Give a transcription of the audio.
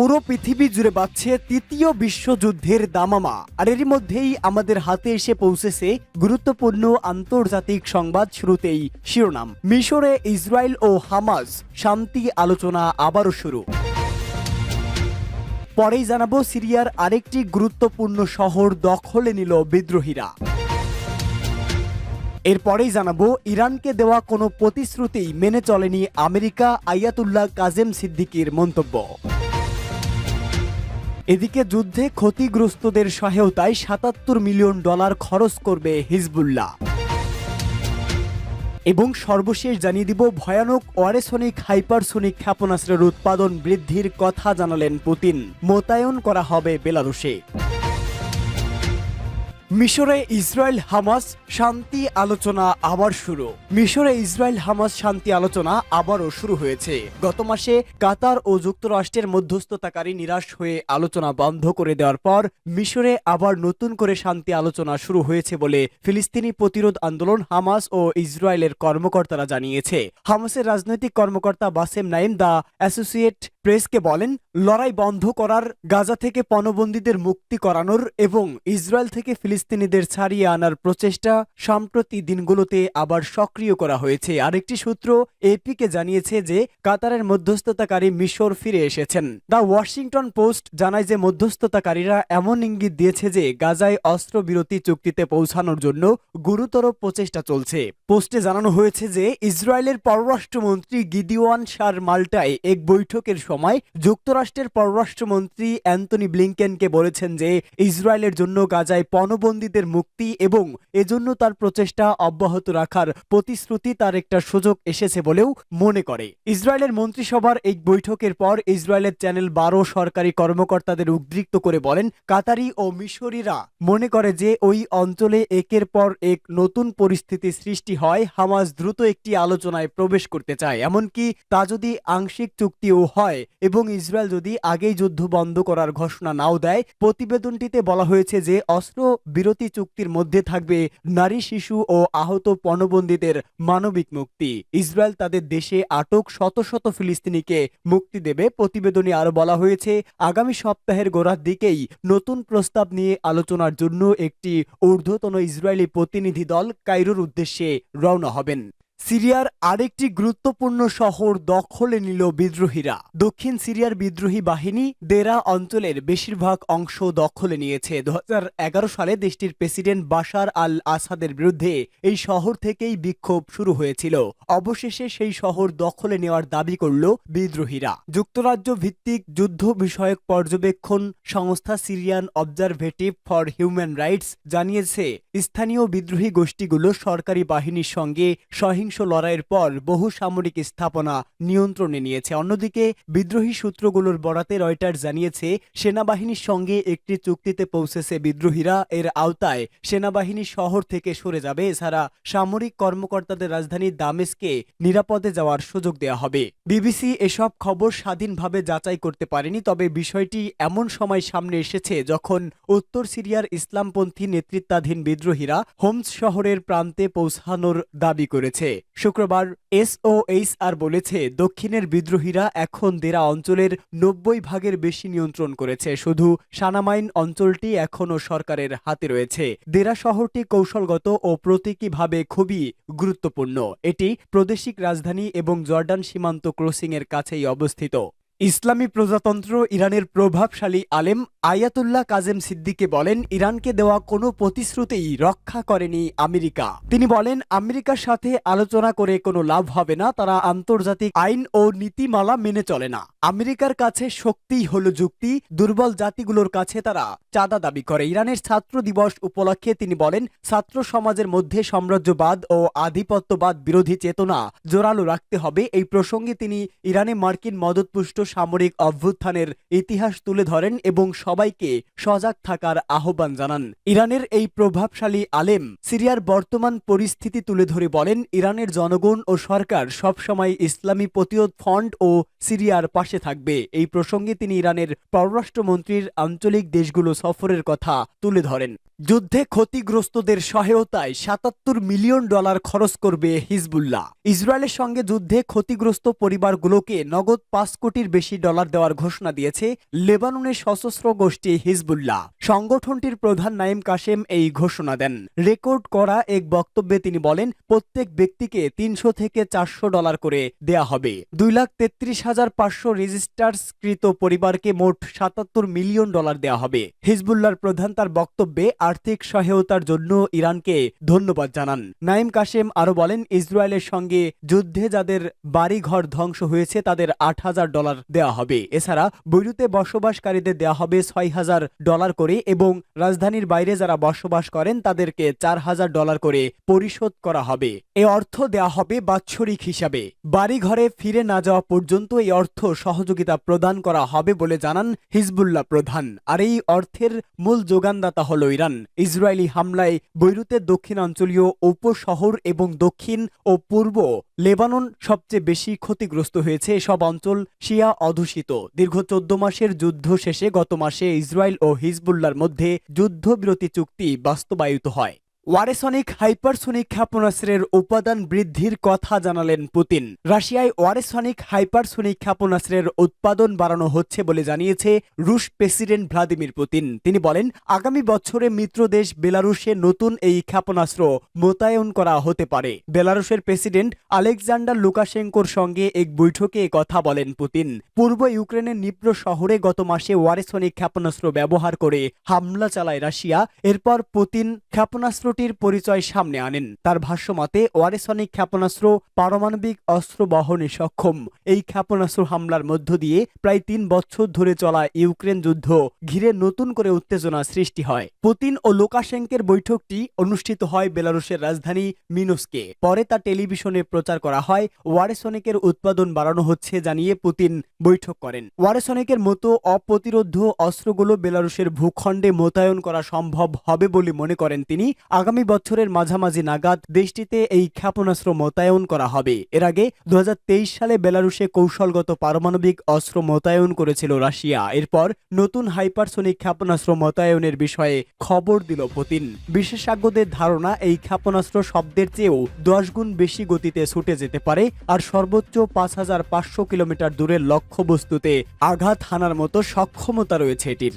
পুরো পৃথিবী জুড়ে বাজছে তৃতীয় বিশ্বযুদ্ধের দামামা, আর এরই মধ্যেই আমাদের হাতে এসে পৌঁছেছে গুরুত্বপূর্ণ আন্তর্জাতিক সংবাদ। শুরুতেই শিরোনাম, মিশরে ইসরায়েল ও হামাস শান্তি আলোচনা আবারও শুরু। পরেই জানাবো সিরিয়ার আরেকটি গুরুত্বপূর্ণ শহর দখলে নিল বিদ্রোহীরা। এরপরেই জানাবো ইরানকে দেওয়া কোনো প্রতিশ্রুতি মেনে চলেনি আমেরিকা, আয়াতুল্লাহ কাজেম সিদ্দিকীর মন্তব্য। এদিকে যুদ্ধে ক্ষতিগ্রস্তদের সহায়তায় $৭৭ মিলিয়ন খরচ করবে হিজবুল্লাহ। এবং সর্বশেষ জানিয়ে দিব, ভয়ানক অরেসনিক হাইপারসনিক ক্ষেপণাস্ত্রের উৎপাদন বৃদ্ধির কথা জানালেন পুতিন, মোতায়েন করা হবে বেলারুশে। মিশরে ইসরায়েল হামাস শান্তি আলোচনা আবার শুরু। মিশরে ইসরায়েল হামাস শান্তি আলোচনা আবারও শুরু হয়েছে। গত মাসে কাতার ও যুক্তরাষ্ট্রের মধ্যস্থতাকারী নিরাশ হয়ে আলোচনা বন্ধ করে দেওয়ার পর মিশরে আবার নতুন করে শান্তি আলোচনা শুরু হয়েছে বলে ফিলিস্তিনি প্রতিরোধ আন্দোলন হামাস ও ইসরায়েলের কর্মকর্তারা জানিয়েছে। হামাসের রাজনৈতিক কর্মকর্তা বাসেম নাইম দ্য অ্যাসোসিয়েট প্রেসকে বলেন, লড়াই বন্ধ করার, গাজা থেকে পণবন্দীদের মুক্তি করানোর এবং ইসরায়েল থেকে ফিলিস্তিনিদের ছাড়িয়ে আনার প্রচেষ্টা সাম্প্রতিক দিনগুলোতে আবার সক্রিয় করা হয়েছে। আরেকটি সূত্র এপিকে জানিয়েছে যে কাতারের মধ্যস্থতাকারী মিশর ফিরে এসেছেন। দ্য ওয়াশিংটন পোস্ট জানায় যে মধ্যস্থতাকারীরা এমন ইঙ্গিত দিয়েছে যে গাজায় অস্ত্রবিরতি চুক্তিতে পৌঁছানোর জন্য গুরুতর প্রচেষ্টা চলছে। পোস্টে জানানো হয়েছে যে ইসরায়েলের পররাষ্ট্রমন্ত্রী গিদিওয়ান শার মাল্টায় এক বৈঠকের সময় যুক্তরাষ্ট্রের পররাষ্ট্রমন্ত্রী অ্যান্টনি ব্লিংকেনকে বলেছেন যে ইসরায়েলের জন্য গাজায় পণবন্দীদের মুক্তি এবং এজন্য তার প্রচেষ্টা অব্যাহত রাখার প্রতিশ্রুতি তার একটা সুযোগ এসেছে বলেও মনে করে। ইসরায়েলের মন্ত্রিসভার এই বৈঠকের পর ইসরায়েলের চ্যানেল 12 সরকারি কর্মকর্তাদের উদ্বৃত্ত করে বলেন, কাতারি ও মিশরীরা মনে করে যে ওই অঞ্চলে একের পর এক নতুন পরিস্থিতি সৃষ্টি হয়। হামাস দ্রুত একটি আলোচনায় প্রবেশ করতে চায়, এমনকি তা যদি আংশিক চুক্তিও হয় এবং ইসরায়েল যদি আগেই যুদ্ধ বন্ধ করার ঘোষণা নাও দেয়। প্রতিবেদনটিতে বলা হয়েছে যে অস্ত্র বিরতি চুক্তির মধ্যে থাকবে নারী, শিশু ও আহত পণবন্দীদের মানবিক মুক্তি। ইসরায়েল তাদের দেশে আটক শত শত ফিলিস্তিনিকে মুক্তি দেবে। প্রতিবেদনে আরো বলা হয়েছে, আগামী সপ্তাহের গোড়ার দিকেই নতুন প্রস্তাব নিয়ে আলোচনার জন্য একটি ঊর্ধ্বতন ইসরায়েলি প্রতিনিধি দল কায়রোর উদ্দেশ্যে রওনা হবেন। সিরিয়ার আরেকটি গুরুত্বপূর্ণ শহর দখলে নিল বিদ্রোহীরা। দক্ষিণ সিরিয়ার বিদ্রোহী বাহিনী দেরা অঞ্চলের বেশিরভাগ অংশ দখলে নিয়েছে। 2011 সালে দেশটির প্রেসিডেন্ট বাশার আল আসাদের বিরুদ্ধে এই শহর থেকেই বিক্ষোভ শুরু হয়েছিল। অবশেষে সেই শহর দখলে নেওয়ার দাবি করল বিদ্রোহীরা। যুক্তরাজ্য ভিত্তিক যুদ্ধ বিষয়ক পর্যবেক্ষণ সংস্থা সিরিয়ান অবজারভেটিভ ফর হিউম্যান রাইটস জানিয়েছে, স্থানীয় বিদ্রোহী গোষ্ঠীগুলো সরকারি বাহিনীর সঙ্গে সহিংস লড়াইয়ের পর বহু সামরিক স্থাপনা নিয়ন্ত্রণে নিয়েছে। অন্যদিকে বিদ্রোহী সূত্রগুলোর বরাতে রয়টার্স জানিয়েছে, সেনাবাহিনীর সঙ্গে একটি চুক্তিতে পৌঁছেছে বিদ্রোহীরা। এর আওতায় সেনাবাহিনী শহর থেকে সরে যাবে। এছাড়া সামরিক কর্মকর্তাদের রাজধানী দামেস্কে নিরাপদে যাওয়ার সুযোগ দেওয়া হবে। বিবিসি এসব খবর স্বাধীনভাবে যাচাই করতে পারেনি, তবে বিষয়টি এমন সময় সামনে এসেছে যখন উত্তর সিরিয়ার ইসলামপন্থী নেতৃত্বাধীন বিদ্রোহীরা হোমস শহরের প্রান্তে পৌঁছানোর দাবি করেছে। শুক্রবার SOHR বলেছে, দক্ষিণের বিদ্রোহীরা এখন দেরা অঞ্চলের 90% বেশি নিয়ন্ত্রণ করেছে। শুধু সানামাইন অঞ্চলটি এখনও সরকারের হাতে রয়েছে। দেরা শহরটি কৌশলগত ও প্রতীকীভাবে খুবই গুরুত্বপূর্ণ। এটি প্রাদেশিক রাজধানী এবং জর্ডান সীমান্ত ক্রসিং এর কাছেই অবস্থিত। ইসলামী প্রজাতন্ত্র ইরানের প্রভাবশালী আলেম আয়াতুল্লাহ কাজেম সিদ্দিকী বলেন, ইরানকে দেওয়া কোনো প্রতিশ্রুতিই রক্ষা করেনি আমেরিকা। তিনি বলেন, আমেরিকার সাথে আলোচনা করে কোনো লাভ হবে না। তারা আন্তর্জাতিক আইন ও নীতিমালা মেনে চলে না। আমেরিকার কাছে শক্তিই হলো যুক্তি। দুর্বল জাতিগুলোর কাছে তারা চাঁদা দাবি করে। ইরানের ছাত্র দিবস উপলক্ষে তিনি বলেন, ছাত্র সমাজের মধ্যে সাম্রাজ্যবাদ ও আধিপত্যবাদ বিরোধী চেতনা জোরালো রাখতে হবে। এই প্রসঙ্গে তিনি ইরানে মার্কিন মদতপুষ্ট সামরিক অভ্যুত্থানের ইতিহাস তুলে ধরেন এবং সবাইকে সজাগ থাকার আহ্বান জানান। ইরানের এই প্রভাবশালী আলেম সিরিয়ার বর্তমান পরিস্থিতি তুলে ধরে বলেন, ইরানের জনগণ ও সরকার সবসময় ইসলামী প্রতিরোধ ফ্রন্ট ও সিরিয়ার পাশে থাকবে। এই প্রসঙ্গে তিনি ইরানের পররাষ্ট্রমন্ত্রীর আঞ্চলিক দেশগুলো সফরের কথা তুলে ধরেন। যুদ্ধে ক্ষতিগ্রস্তদের সহায়তায় $৭৭ মিলিয়ন খরচ করবে হিজবুল্লাহ। ইসরায়েলের সঙ্গে যুদ্ধে ক্ষতিগ্রস্ত পরিবারগুলোকে নগদ $5 কোটির বেশি দেওয়ার ঘোষণা দিয়েছে লেবাননের সশস্ত্র গোষ্ঠী হিজবুল্লাহ। সংগঠনটির প্রধান নাঈম কাশেম এই ঘোষণা দেন। রেকর্ড করা এক বক্তব্যে তিনি বলেন, প্রত্যেক ব্যক্তিকে $300 থেকে $400 করে দেয়া হবে। 2,33,500 রেজিস্টার্সকৃত পরিবারকে মোট $77 মিলিয়ন দেয়া হবে। হিজবুল্লাহর প্রধান তার বক্তব্যে আর্থিক সহায়তার জন্য ইরানকে ধন্যবাদ জানান। নাঈম কাশেম আরো বলেন, ইসরায়েলের সঙ্গে যুদ্ধে যাদের বাড়িঘর ধ্বংস হয়েছে তাদের $8,000 দেওয়া হবে। এছাড়া বৈরুতে বসবাসকারীদের দেওয়া হবে $6,000 করে এবং রাজধানীর বাইরে যারা বসবাস করেন তাদেরকে $4,000 করে পরিশোধ করা হবে। এ অর্থ দেওয়া হবে বাৎসরিক হিসাবে। বাড়িঘরে ফিরে না যাওয়া পর্যন্ত এই অর্থ সহযোগিতা প্রদান করা হবে বলে জানান হিজবুল্লাহ প্রধান। আর এই অর্থের মূল যোগানদাতা হল ইরান। ইসরায়েলি হামলায় বৈরুতের দক্ষিণাঞ্চলীয় উপশহর এবং দক্ষিণ ও পূর্ব লেবানন সবচেয়ে বেশি ক্ষতিগ্রস্ত হয়েছে। এসব অঞ্চল শিয়া অধ্যুষিত। দীর্ঘ 14 মাসের যুদ্ধ শেষে গত মাসে ইসরায়েল ও হিজবুল্লাহর মধ্যে যুদ্ধবিরতি চুক্তি বাস্তবায়িত হয়। ওয়ারেসনিক হাইপারসোনিক ক্ষেপণাস্ত্রের উৎপাদন বৃদ্ধির কথা জানালেন পুতিন। রাশিয়ায় ওয়ারেসনিক হাইপারসোনিক ক্ষেপণাস্ত্রের উৎপাদন বাড়ানো হচ্ছে বলে জানিয়েছে রুশ প্রেসিডেন্ট ভ্লাদিমির পুতিন। তিনি বলেন, আগামী বছরে মিত্রদেশ বেলারুশে নতুন এই ক্ষেপণাস্ত্র মোতায়েন করা হতে পারে। বেলারুশের প্রেসিডেন্ট আলেকজান্ডার লুকাশেঙ্কোর সঙ্গে এক বৈঠকে কথা বলেন পুতিন। পূর্ব ইউক্রেনের নিপ্রো শহরে গত মাসে ওয়ারেসনিক ক্ষেপণাস্ত্র ব্যবহার করে হামলা চালায় রাশিয়া। এরপর পুতিন ক্ষেপণাস্ত্র পরিচয় সামনে আনেন। তার ভাষ্যমতে ওয়ারেসনিক ক্ষেপণাস্ত্র পারমাণবিক অস্ত্র বহনে সক্ষম। এই ক্ষেপণাস্ত্র হামলার মধ্য দিয়ে প্রায় 3 বছর ধরে চলা ইউক্রেন যুদ্ধ ঘিরে নতুন করে উত্তেজনা সৃষ্টি হয়। পুতিন ও লুকাশেঙ্কের বৈঠকটি অনুষ্ঠিত হয় বেলারুশের রাজধানী মিনস্কে। পরে তা টেলিভিশনে প্রচার করা হয়। ওয়ারেসনিকের উৎপাদন বাড়ানো হচ্ছে জানিয়ে পুতিন বৈঠক করেন। ওয়ারেসনিকের মতো অপ্রতিরোধ্য অস্ত্রগুলো বেলারুশের ভূখণ্ডে মোতায়েন করা সম্ভব হবে বলে মনে করেন তিনি। আগামী বছরের মাঝামাঝি নাগাদ দেশটিতে এই ক্ষেপণাস্ত্র মোতায়েন করা হবে। এর আগে 2023 সালে বেলারুশে কৌশলগত পারমাণবিক অস্ত্র মোতায়েন করেছিল রাশিয়া। এরপর নতুন হাইপারসোনিক ক্ষেপণাস্ত্র মোতায়েনের বিষয়ে খবর দিল পুতিন। বিশেষজ্ঞদের ধারণা, এই ক্ষেপণাস্ত্র শব্দের চেয়েও 10 গুণ বেশি গতিতে ছুটে যেতে পারে আর সর্বোচ্চ 5,500 কিলোমিটার দূরের লক্ষ্যবস্তুতে আঘাত হানার মতো সক্ষমতা রয়েছে এটির।